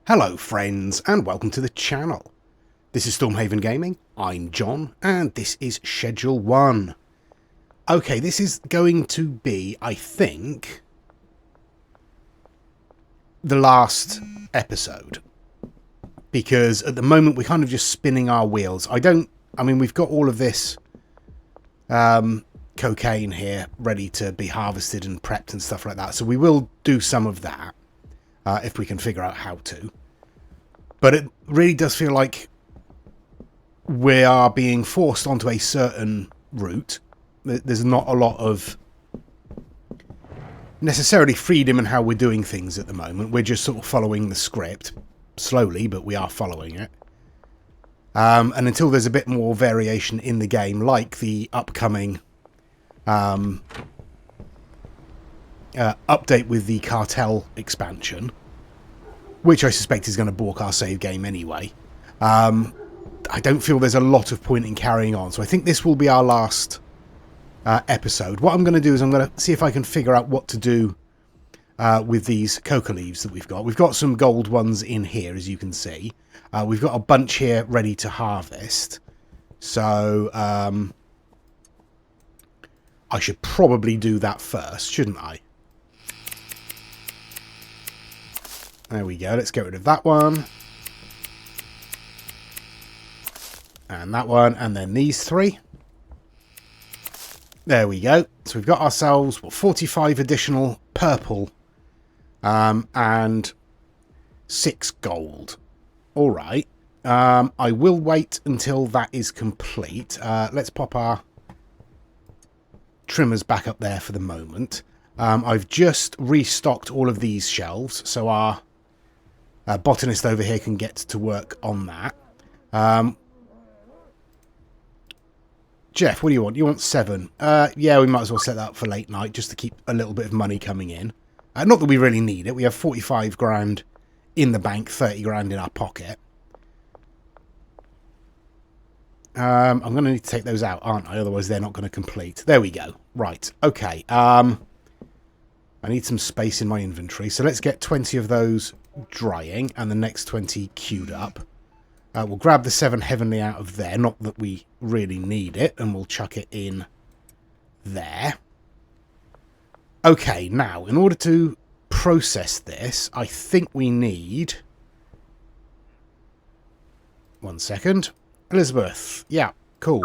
Hello friends and welcome to the channel. This is Stormhaven Gaming, I'm John and this is Schedule 1. Okay, this is going to be, I think, the last episode. Because at the moment we're kind of just spinning our wheels. I mean we've got all of this cocaine here ready to be harvested and prepped and stuff like that. So we will do some of that if we can figure out how to. But it really does feel like we are being forced onto a certain route. There's not a lot of necessarily freedom in how we're doing things at the moment. We're just sort of following the script. Slowly, but we are following it. And until there's a bit more variation in the game, like the upcoming update with the cartel expansion, which I suspect is going to balk our save game anyway, I don't feel there's a lot of point in carrying on. So I think this will be our last episode. What I'm going to do is I'm going to see if I can figure out what to do with these coca leaves that we've got. We've got some gold ones in here, as you can see. We've got a bunch here ready to harvest. So I should probably do that first, shouldn't I? There we go. Let's get rid of that one. And that one. And then these three. There we go. So we've got ourselves, what, 45 additional purple and 6 gold. All right. I will wait until that is complete. Let's pop our trimmers back up there for the moment. I've just restocked all of these shelves, so our botanist over here can get to work on that. Jeff, what do you want? You want 7? Yeah, we might as well set that up for late night just to keep a little bit of money coming in. Not that we really need it. We have 45 grand in the bank, 30 grand in our pocket. I'm going to need to take those out, aren't I? Otherwise they're not going to complete. There we go. Right. Okay. I need some space in my inventory. So let's get 20 of those drying and the next 20 queued up. We'll grab the 7 heavenly out of there. Not that we really need it. And we'll chuck it in there. Okay, now, in order to process this, I think we need... One second. Elizabeth. Yeah, cool.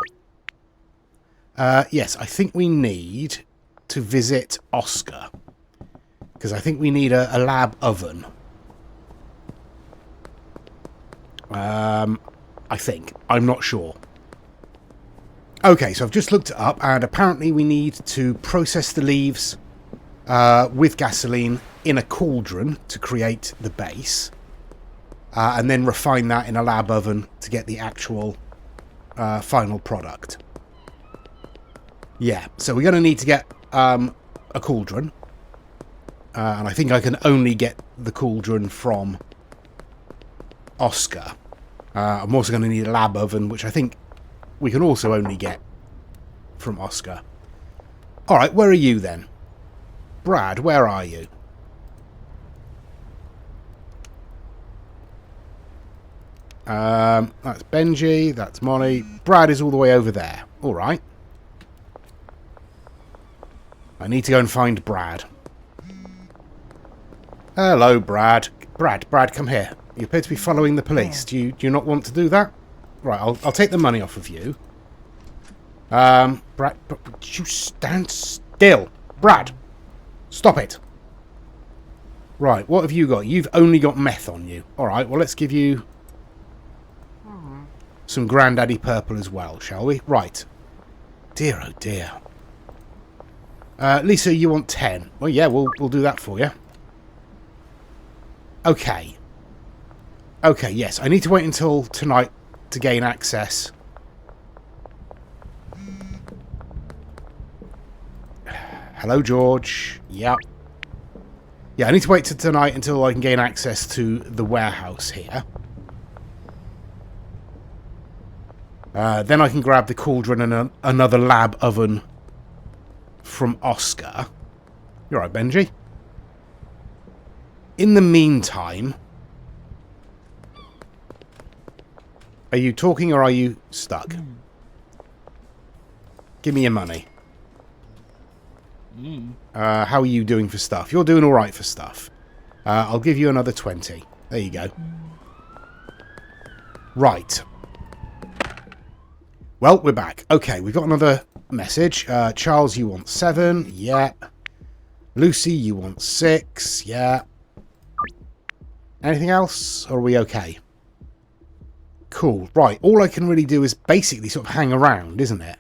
Yes, I think we need to visit Oscar. Because I think we need a lab oven. I think. I'm not sure. Okay, so I've just looked it up, and apparently we need to process the leaves with gasoline in a cauldron to create the base. And then refine that in a lab oven to get the actual final product. Yeah, so we're going to need to get a cauldron. And I think I can only get the cauldron from Oscar. I'm also going to need a lab oven, which I think we can also only get from Oscar. Alright, where are you then? Brad, where are you? That's Benji, that's Molly. Brad is all the way over there. Alright. I need to go and find Brad. Hello, Brad. Brad, come here. You appear to be following the police. Do you not want to do that? Right, I'll take the money off of you. Brad, would you stand still? Brad, stop it. Right, what have you got? You've only got meth on you. Alright, well, let's give you some Grandaddy Purple as well, shall we? Right. Dear, oh dear. Lisa, you want 10. Well, yeah, we'll do that for you. Okay. Okay, yes. I need to wait until tonight to gain access. Hello, George. Yep. Yeah, I need to wait till tonight until I can gain access to the warehouse here. Then I can grab the cauldron and another lab oven from Oscar. You alright, Benji? In the meantime, Are you talking or are you stuck? Give me your money. How are you doing for stuff? You're doing alright for stuff. I'll give you another 20. There you go. Right. Well, we're back. Okay, we've got another message. Charles, you want 7. Yeah. Lucy, you want 6. Yeah. Anything else? Or are we okay? Cool. Right. All I can really do is basically sort of hang around, isn't it?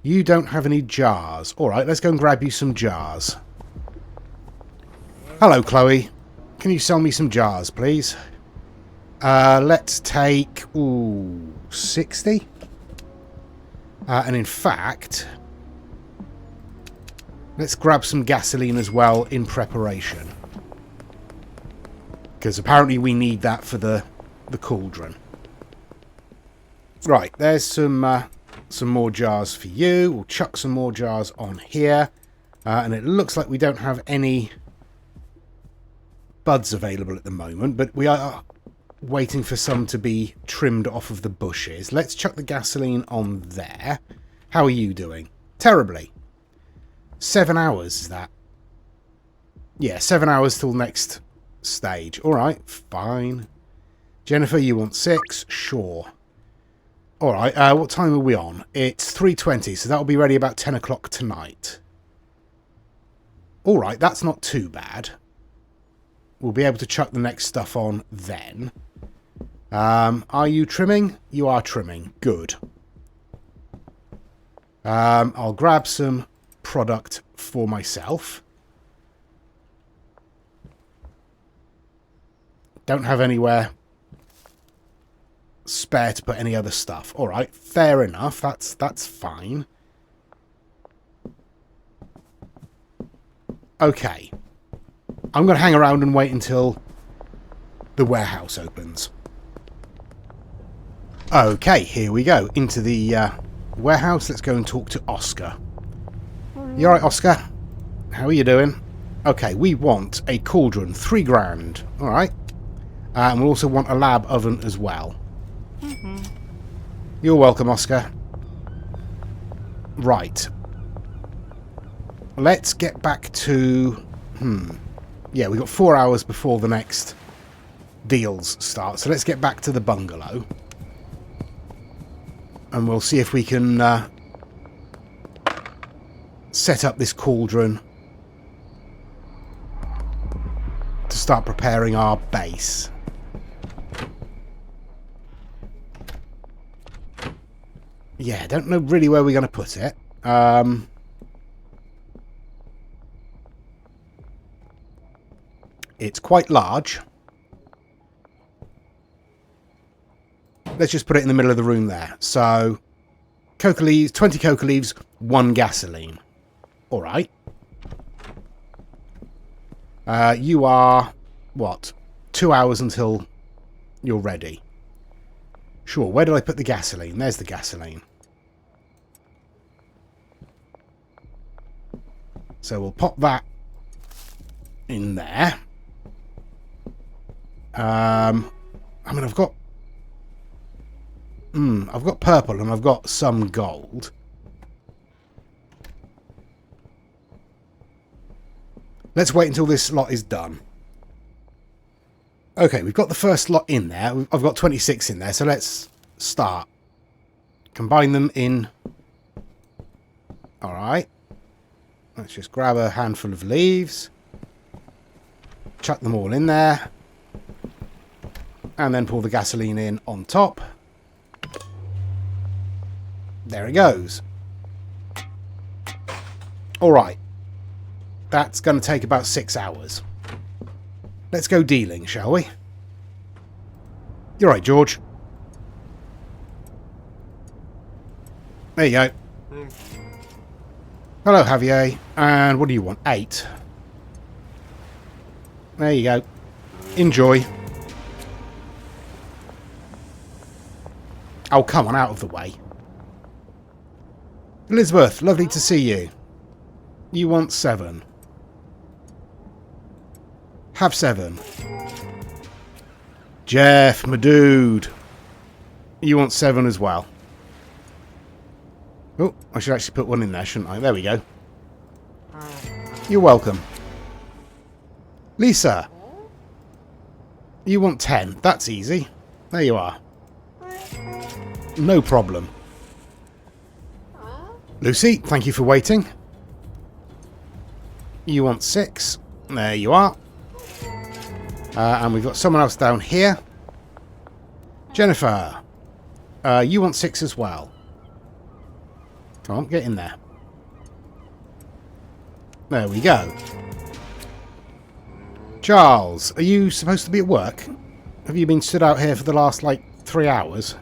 You don't have any jars. Alright, let's go and grab you some jars. Hello, Chloe. Can you sell me some jars, please? Let's take... Ooh, 60? And in fact... Let's grab some gasoline as well in preparation. Because apparently we need that for the cauldron. Right, there's some more jars for you. We'll chuck some more jars on here. And it looks like we don't have any buds available at the moment, but we are waiting for some to be trimmed off of the bushes. Let's chuck the gasoline on there. How are you doing? Terribly. 7 hours, is that? Yeah, 7 hours till next stage. Alright, fine. Jennifer, you want 6? Sure. Alright, what time are we on? It's 3:20, so that'll be ready about 10 o'clock tonight. Alright, that's not too bad. We'll be able to chuck the next stuff on then. Are you trimming? You are trimming. Good. I'll grab some product for myself. Don't have anywhere spare to put any other stuff. Alright, fair enough. That's fine. Okay. I'm going to hang around and wait until the warehouse opens. Okay, here we go. Into the warehouse. Let's go and talk to Oscar. You alright, Oscar? How are you doing? Okay, we want a cauldron. 3 grand. Alright. And we'll also want a lab oven as well. You're welcome, Oscar. Right. Let's get back to... Yeah, we've got 4 hours before the next deals start. So let's get back to the bungalow. And we'll see if we can set up this cauldron to start preparing our base. Yeah, don't know really where we're going to put it. It's quite large. Let's just put it in the middle of the room there. So, coca leaves, 20 coca leaves, 1 gasoline. Alright. You are, what, 2 hours until you're ready. Sure, where did I put the gasoline? There's the gasoline. So we'll pop that in there. I mean, I've got purple and I've got some gold. Let's wait until this lot is done. Okay, we've got the first lot in there. I've got 26 in there, so let's start. Combine them in. Alright. Let's just grab a handful of leaves. Chuck them all in there. And then pour the gasoline in on top. There it goes. Alright. That's going to take about 6 hours. Let's go dealing, shall we? You're right, George. There you go. Hello, Javier. And what do you want? 8. There you go. Enjoy. Oh, come on, out of the way. Elizabeth, lovely to see you. You want 7. Have 7. Jeff, my dude. You want 7 as well. Oh, I should actually put one in there, shouldn't I? There we go. You're welcome. Lisa. You want 10. That's easy. There you are. No problem. Lucy, thank you for waiting. You want 6. There you are. And we've got someone else down here. Jennifer. You want 6 as well. Come on, get in there. There we go. Charles, are you supposed to be at work? Have you been stood out here for the last, like, 3 hours?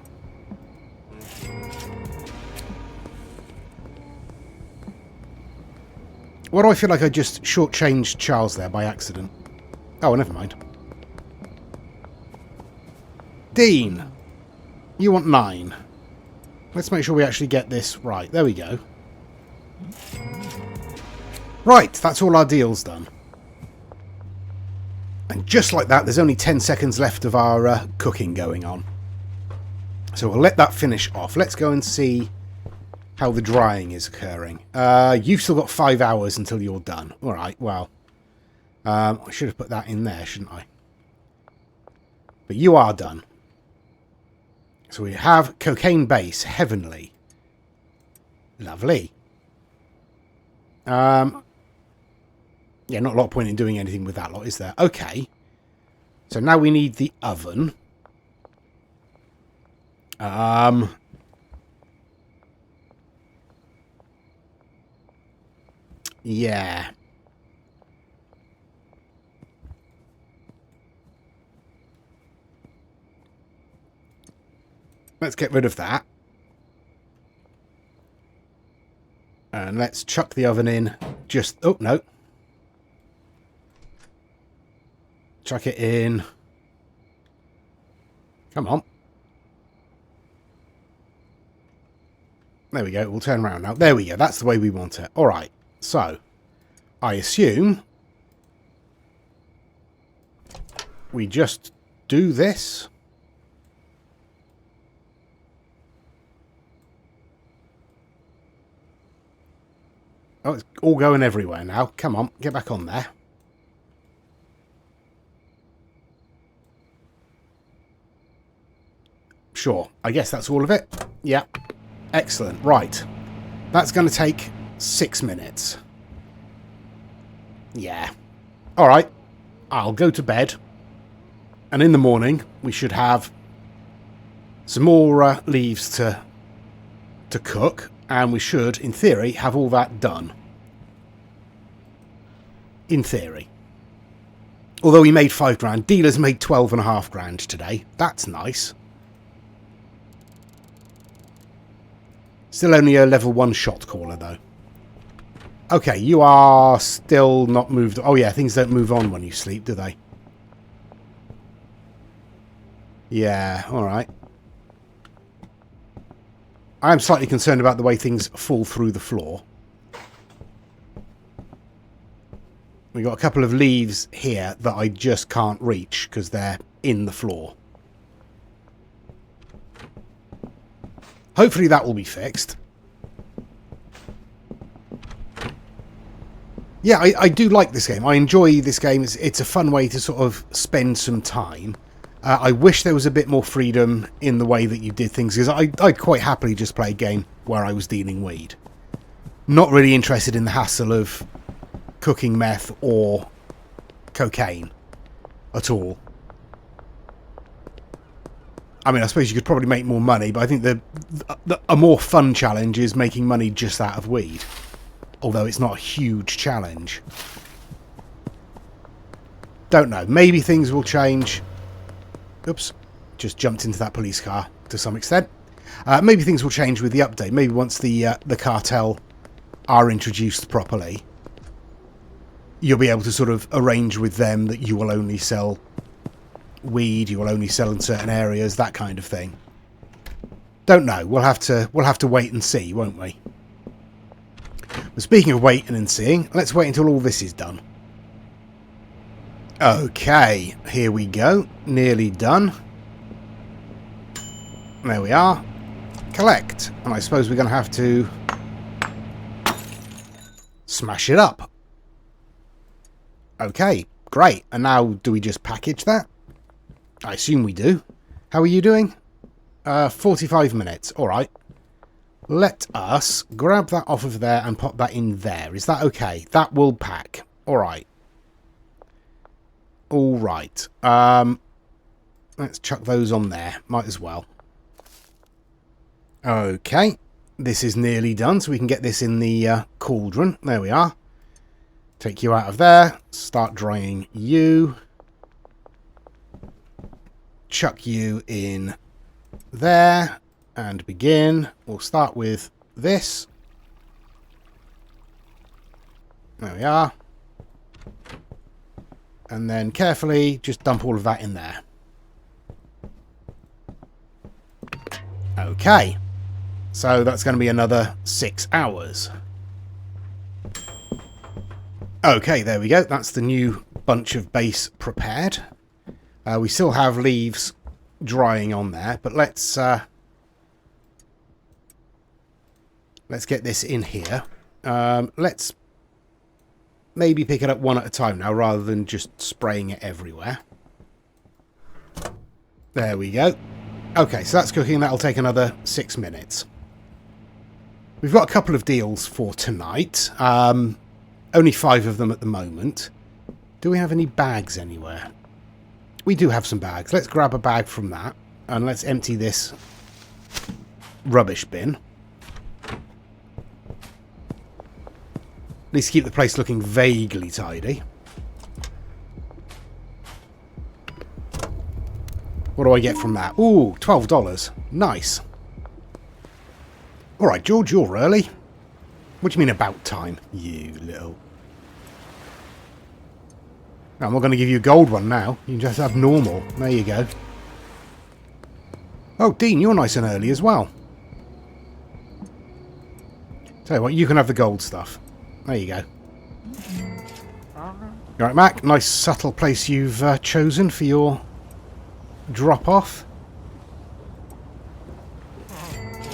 Why do I feel like I just shortchanged Charles there by accident? Oh, never mind. Dean, you want 9. Let's make sure we actually get this right. There we go. Right, that's all our deals done. And just like that, there's only 10 seconds left of our cooking going on. So we'll let that finish off. Let's go and see how the drying is occurring. You've still got 5 hours until you're done. All right, well, I should have put that in there, shouldn't I? But you are done. So we have cocaine base, heavenly. Lovely. Yeah, not a lot of point in doing anything with that lot, is there? Okay. So now we need the oven. Yeah. Let's get rid of that. And let's chuck the oven in. Just... Oh, no. Chuck it in. Come on. There we go. We'll turn around now. There we go. That's the way we want it. All right. So, I assume we just do this. Oh, it's all going everywhere now. Come on, get back on there. Sure, I guess that's all of it. Yeah, excellent. Right, that's going to take 6 minutes. Yeah. All right, I'll go to bed. And in the morning, we should have some more leaves to cook. And we should, in theory, have all that done. In theory. Although we made 5 grand. Dealers made 12.5 grand today. That's nice. Still only a level 1 shot caller, though. Okay, you are still not moved. Oh, yeah, things don't move on when you sleep, do they? Yeah, alright. I'm slightly concerned about the way things fall through the floor. We've got a couple of leaves here that I just can't reach because they're in the floor. Hopefully that will be fixed. Yeah, I do like this game. I enjoy this game. It's a fun way to sort of spend some time. I wish there was a bit more freedom in the way that you did things, because I'd quite happily just play a game where I was dealing weed. Not really interested in the hassle of cooking meth or cocaine at all. I mean, I suppose you could probably make more money, but I think a more fun challenge is making money just out of weed. Although it's not a huge challenge. Don't know. Maybe things will change. Oops, just jumped into that police car to some extent. Maybe things will change with the update. Maybe once the cartel are introduced properly, you'll be able to sort of arrange with them that you will only sell weed, you will only sell in certain areas, that kind of thing. Don't know. We'll have to wait and see, won't we? But speaking of waiting and seeing, let's wait until all this is done. Okay, here we go. Nearly done. There we are. Collect. And I suppose we're going to have to smash it up. Okay, great. And now do we just package that? I assume we do. How are you doing? 45 minutes. All right. Let us grab that off of there and pop that in there. Is that okay? That will pack. All right. All right. Let's chuck those on there. Might as well. Okay. This is nearly done, so we can get this in the cauldron. There we are. Take you out of there. Start drying you. Chuck you in there. And begin. We'll start with this. There we are. And then carefully just dump all of that in there. Okay. So that's going to be another 6 hours. Okay, there we go. That's the new bunch of base prepared. We still have leaves drying on there, but let's get this in here. Let's maybe pick it up one at a time now, rather than just spraying it everywhere. There we go. Okay, so that's cooking. That'll take another 6 minutes. We've got a couple of deals for tonight. Only 5 of them at the moment. Do we have any bags anywhere? We do have some bags. Let's grab a bag from that, and let's empty this rubbish bin. At least keep the place looking vaguely tidy. What do I get from that? Ooh, $12. Nice. Alright, George, you're early. What do you mean about time? You little... I'm not going to give you a gold one now. You can just have normal. There you go. Oh, Dean, you're nice and early as well. Tell you what, you can have the gold stuff. There you go. Alright, Mac. Nice subtle place you've chosen for your drop-off.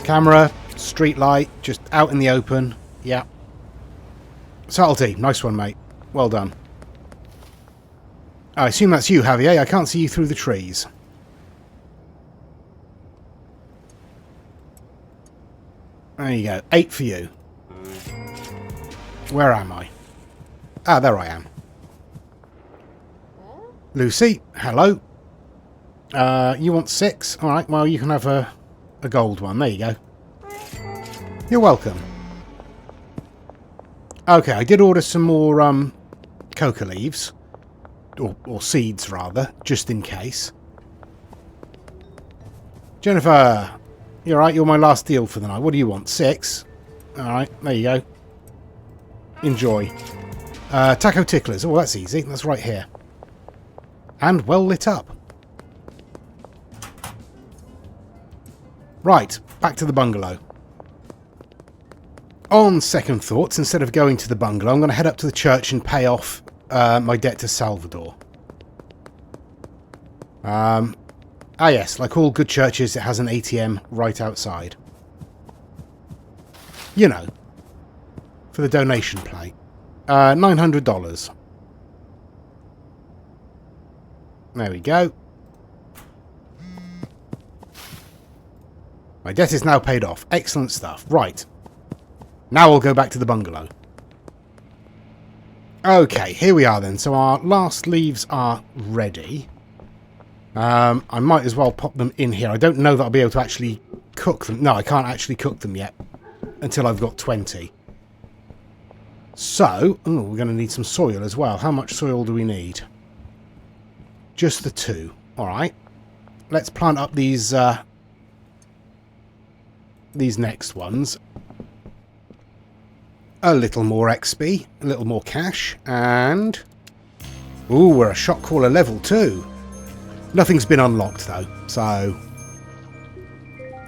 Camera, street light, just out in the open. Yeah. Subtlety. Nice one, mate. Well done. I assume that's you, Javier. I can't see you through the trees. There you go. 8 for you. Where am I? Ah, there I am. Lucy, hello. You want 6? Alright, well, you can have a gold one. There you go. You're welcome. Okay, I did order some more coca leaves. Or seeds, rather, just in case. Jennifer, you're right. You're my last deal for the night. What do you want? 6? Alright, there you go. Enjoy. Taco ticklers. Oh, that's easy. That's right here. And well lit up. Right, back to the bungalow. On second thoughts, instead of going to the bungalow, I'm going to head up to the church and pay off my debt to Salvador. Yes, like all good churches, it has an ATM right outside. You know, for the donation plate. $900. There we go. My debt is now paid off. Excellent stuff. Right. Now we'll go back to the bungalow. Okay, here we are then. So our last leaves are ready. I might as well pop them in here. I don't know that I'll be able to actually cook them. No, I can't actually cook them yet until I've got 20. So, we're going to need some soil as well. How much soil do we need? Just the 2. Alright. Let's plant up these next ones. A little more XP, a little more cash, and... Ooh, we're a shot caller level 2. Nothing's been unlocked, though, so...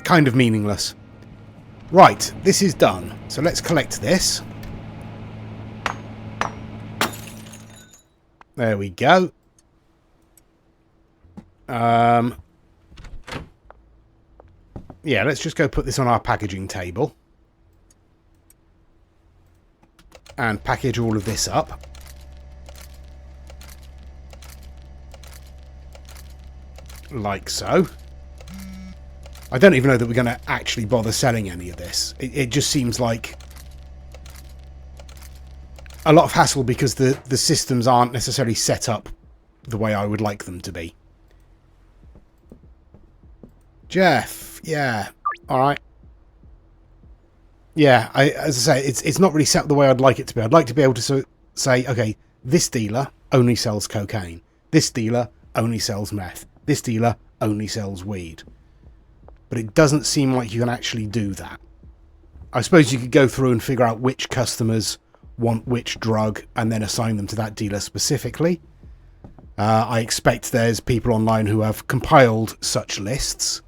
kind of meaningless. Right, this is done. So let's collect this. There we go. Yeah, let's just go put this on our packaging table. And package all of this up. Like so. I don't even know that we're going to actually bother selling any of this. It just seems like a lot of hassle because the systems aren't necessarily set up the way I would like them to be. Jeff, yeah, all right. Yeah, as I say, it's not really set up the way I'd like it to be. I'd like to be able to say, okay, this dealer only sells cocaine. This dealer only sells meth. This dealer only sells weed. But it doesn't seem like you can actually do that. I suppose you could go through and figure out which customers want which drug and then assign them to that dealer specifically. I expect there's people online who have compiled such lists.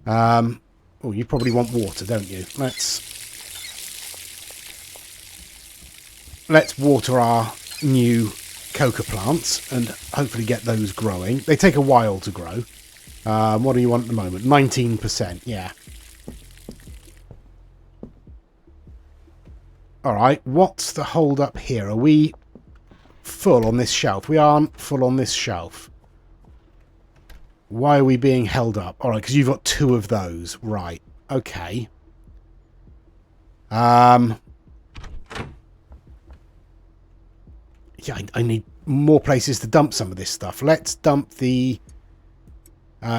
Oh, you probably want water, don't you? Let's water our new coca plants and hopefully get those growing. They take a while to grow. What do you want at the moment? 19%, yeah. Alright, what's the hold up here? Are we full on this shelf? We aren't full on this shelf. Why are we being held up? Alright, because you've got 2 of those. Right, okay. Yeah, I need more places to dump some of this stuff. Let's dump the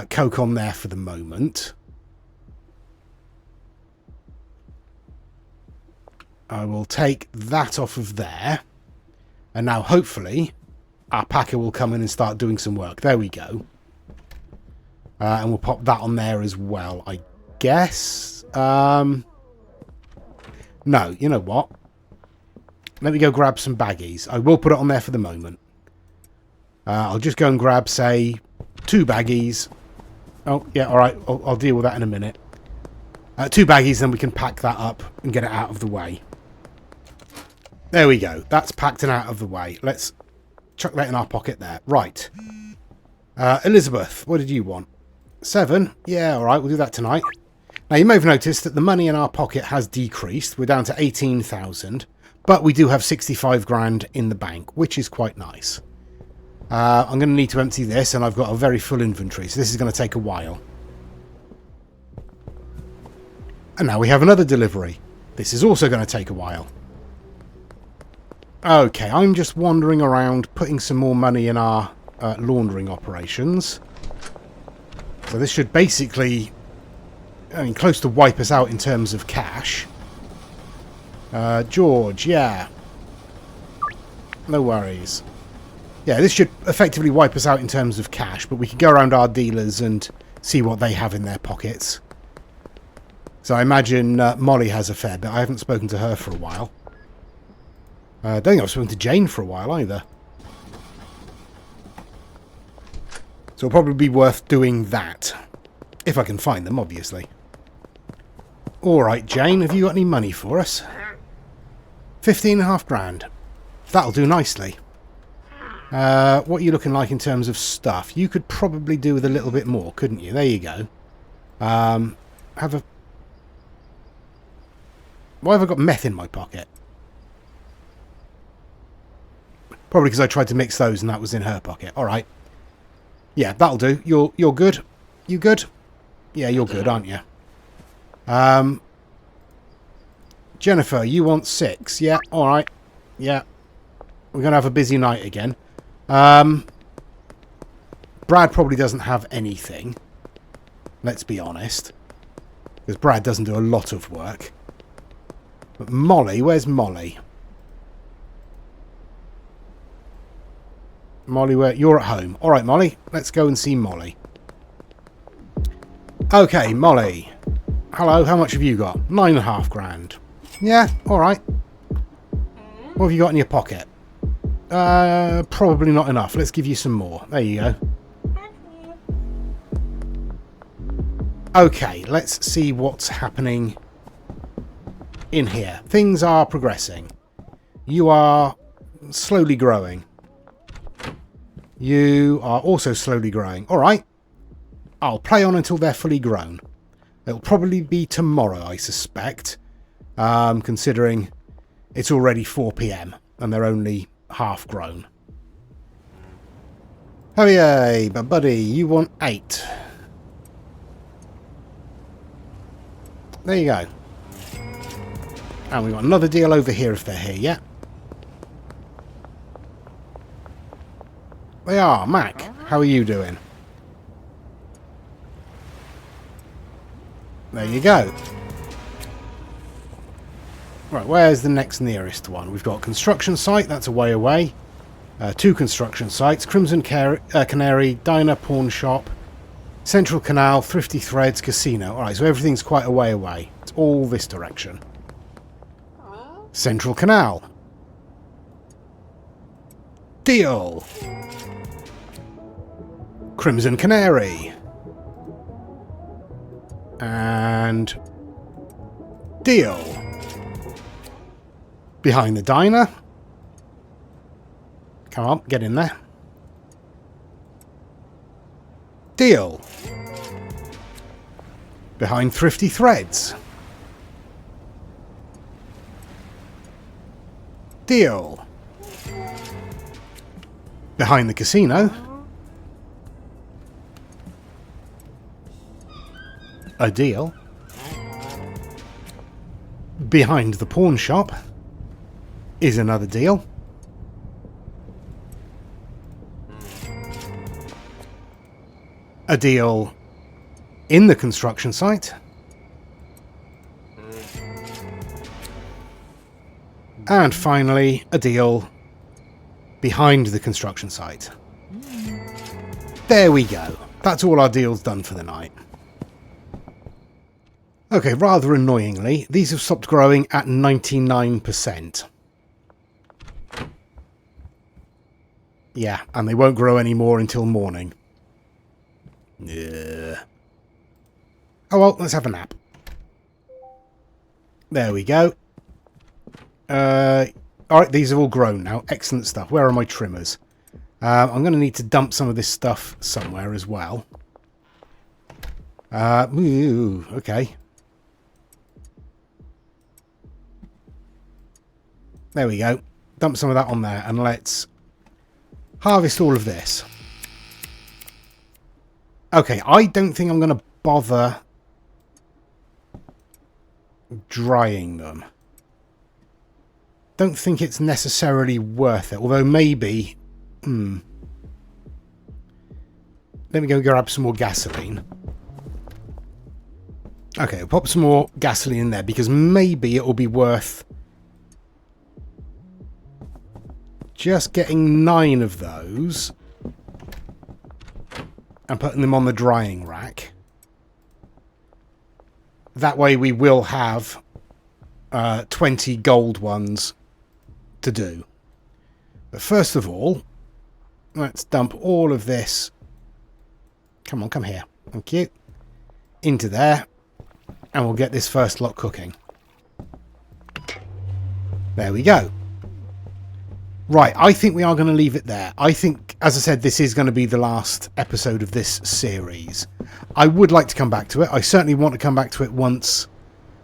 Coke on there for the moment. I will take that off of there. And now, hopefully, our packer will come in and start doing some work. There we go. And we'll pop that on there as well, I guess. No, you know what? Let me go grab some baggies. I will put it on there for the moment. I'll just go and grab, say, 2 baggies. Oh, yeah, all right. I'll deal with that in a minute. 2 baggies, then we can pack that up and get it out of the way. There we go. That's packed and out of the way. Let's chuck that in our pocket there. Right. Elizabeth, what did you want? 7? Yeah, all right. We'll do that tonight. Now, you may have noticed that the money in our pocket has decreased. We're down to 18,000. But we do have 65 grand in the bank, which is quite nice. I'm going to need to empty this, and I've got a very full inventory, so this is going to take a while. And now we have another delivery. This is also going to take a while. Okay, I'm just wandering around, putting some more money in our laundering operations. So this should basically, I mean, close to wipe us out in terms of cash. George, yeah. No worries. Yeah, this should effectively wipe us out in terms of cash, but we can go around our dealers and see what they have in their pockets. So I imagine Molly has a fair bit. I haven't spoken to her for a while. I don't think I've spoken to Jane for a while either. So it'll probably be worth doing that. If I can find them, obviously. Alright, Jane, have you got any money for us? 15.5 grand. That'll do nicely. What are you looking like in terms of stuff? You could probably do with a little bit more, couldn't you? There you go. Why have I got meth in my pocket? Probably because I tried to mix those and that was in her pocket. Alright. Yeah, that'll do. You're good? You good? Yeah, you're good, aren't you? Jennifer, you want 6? Yeah, alright. Yeah. We're going to have a busy night again. Brad probably doesn't have anything. Let's be honest. Because Brad doesn't do a lot of work. But Molly, where's Molly? Molly, you're at home. Alright, Molly. Let's go and see Molly. Okay, Molly. Hello, how much have you got? 9.5 grand. Yeah, alright. What have you got in your pocket? Probably not enough. Let's give you some more. There you go. Okay, let's see what's happening in here. Things are progressing. You are slowly growing. You are also slowly growing. All right. I'll play on until they're fully grown. It'll probably be tomorrow, I suspect, considering it's already 4 PM and they're only half grown. Oh yay, but buddy, you want 8. There you go. And we've got another deal over here if they're here, yeah? They are. Mac, how are you doing? There you go. Right, where's the next nearest one? We've got construction site, that's a way away. 2 construction sites, Crimson Canary, Diner, Pawn Shop, Central Canal, Thrifty Threads, Casino. Alright, so everything's quite a way away. It's all this direction. Central Canal. Deal. Crimson Canary. And deal. Behind the diner. Come on, get in there. Deal. Behind Thrifty Threads. Deal. Behind the casino. A deal. Behind the pawn shop is another deal. A deal in the construction site. And finally, a deal behind the construction site. There we go. That's all our deals done for the night. Okay, rather annoyingly, these have stopped growing at 99%. Yeah, and they won't grow anymore until morning. Yeah. Oh well, let's have a nap. There we go. Alright, these have all grown now. Excellent stuff. Where are my trimmers? I'm going to need to dump some of this stuff somewhere as well. Okay. There we go. Dump some of that on there and let's harvest all of this. Okay, I don't think I'm going to bother drying them. Don't think it's necessarily worth it, although maybe... Let me go grab some more gasoline. Okay, I'll pop some more gasoline in there because maybe it will be worth just getting 9 of those and putting them on the drying rack. That way we will have 20 gold ones to do. But first of all, let's dump all of this. Come on, come here. Thank you. Into there. And we'll get this first lot cooking. There we go. Right, I think we are going to leave it there. I think, as I said, this is going to be the last episode of this series. I would like to come back to it. I certainly want to come back to it once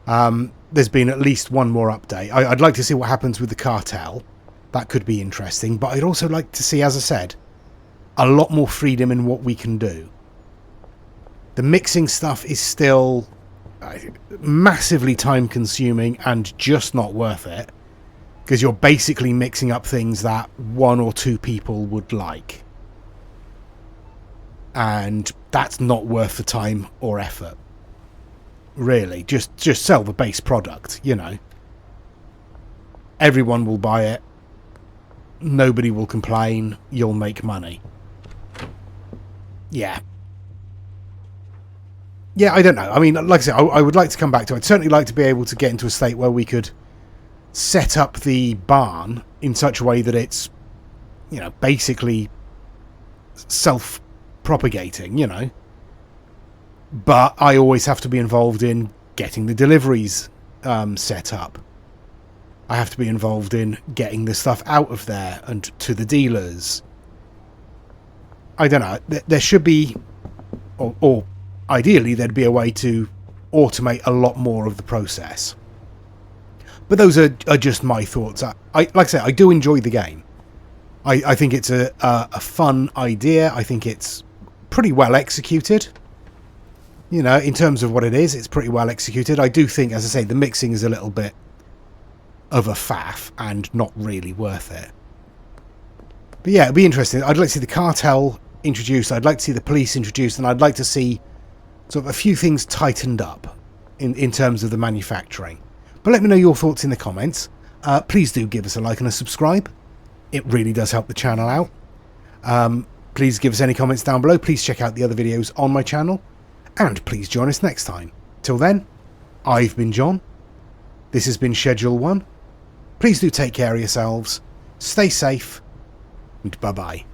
there's been at least one more update. I'd like to see what happens with the cartel. That could be interesting. But I'd also like to see, as I said, a lot more freedom in what we can do. The mixing stuff is still massively time consuming and just not worth it. Because you're basically mixing up things that 1 or 2 people would like. And that's not worth the time or effort. Really. Just sell the base product, you know. Everyone will buy it. Nobody will complain. You'll make money. Yeah. Yeah, I don't know. I mean, like I said, I would like to come back to it. I'd certainly like to be able to get into a state where we could set up the barn in such a way that it's, you know, basically self-propagating, you know. But I always have to be involved in getting the deliveries set up. I have to be involved in getting the stuff out of there and to the dealers. I don't know. There should be, or ideally there'd be a way to automate a lot more of the process. But those are just my thoughts. Like I say, I do enjoy the game. I think it's a fun idea. I think it's pretty well executed. You know, in terms of what it is, it's pretty well executed. I do think, as I say, the mixing is a little bit of a faff and not really worth it. But yeah, it'd be interesting. I'd like to see the cartel introduced. I'd like to see the police introduced, and I'd like to see sort of a few things tightened up in terms of the manufacturing. But let me know your thoughts in the comments. Please do give us a like and a subscribe. It really does help the channel out. Please give us any comments down below. Please check out the other videos on my channel. And please join us next time. Till then, I've been John. This has been Schedule 1. Please do take care of yourselves. Stay safe. And bye-bye.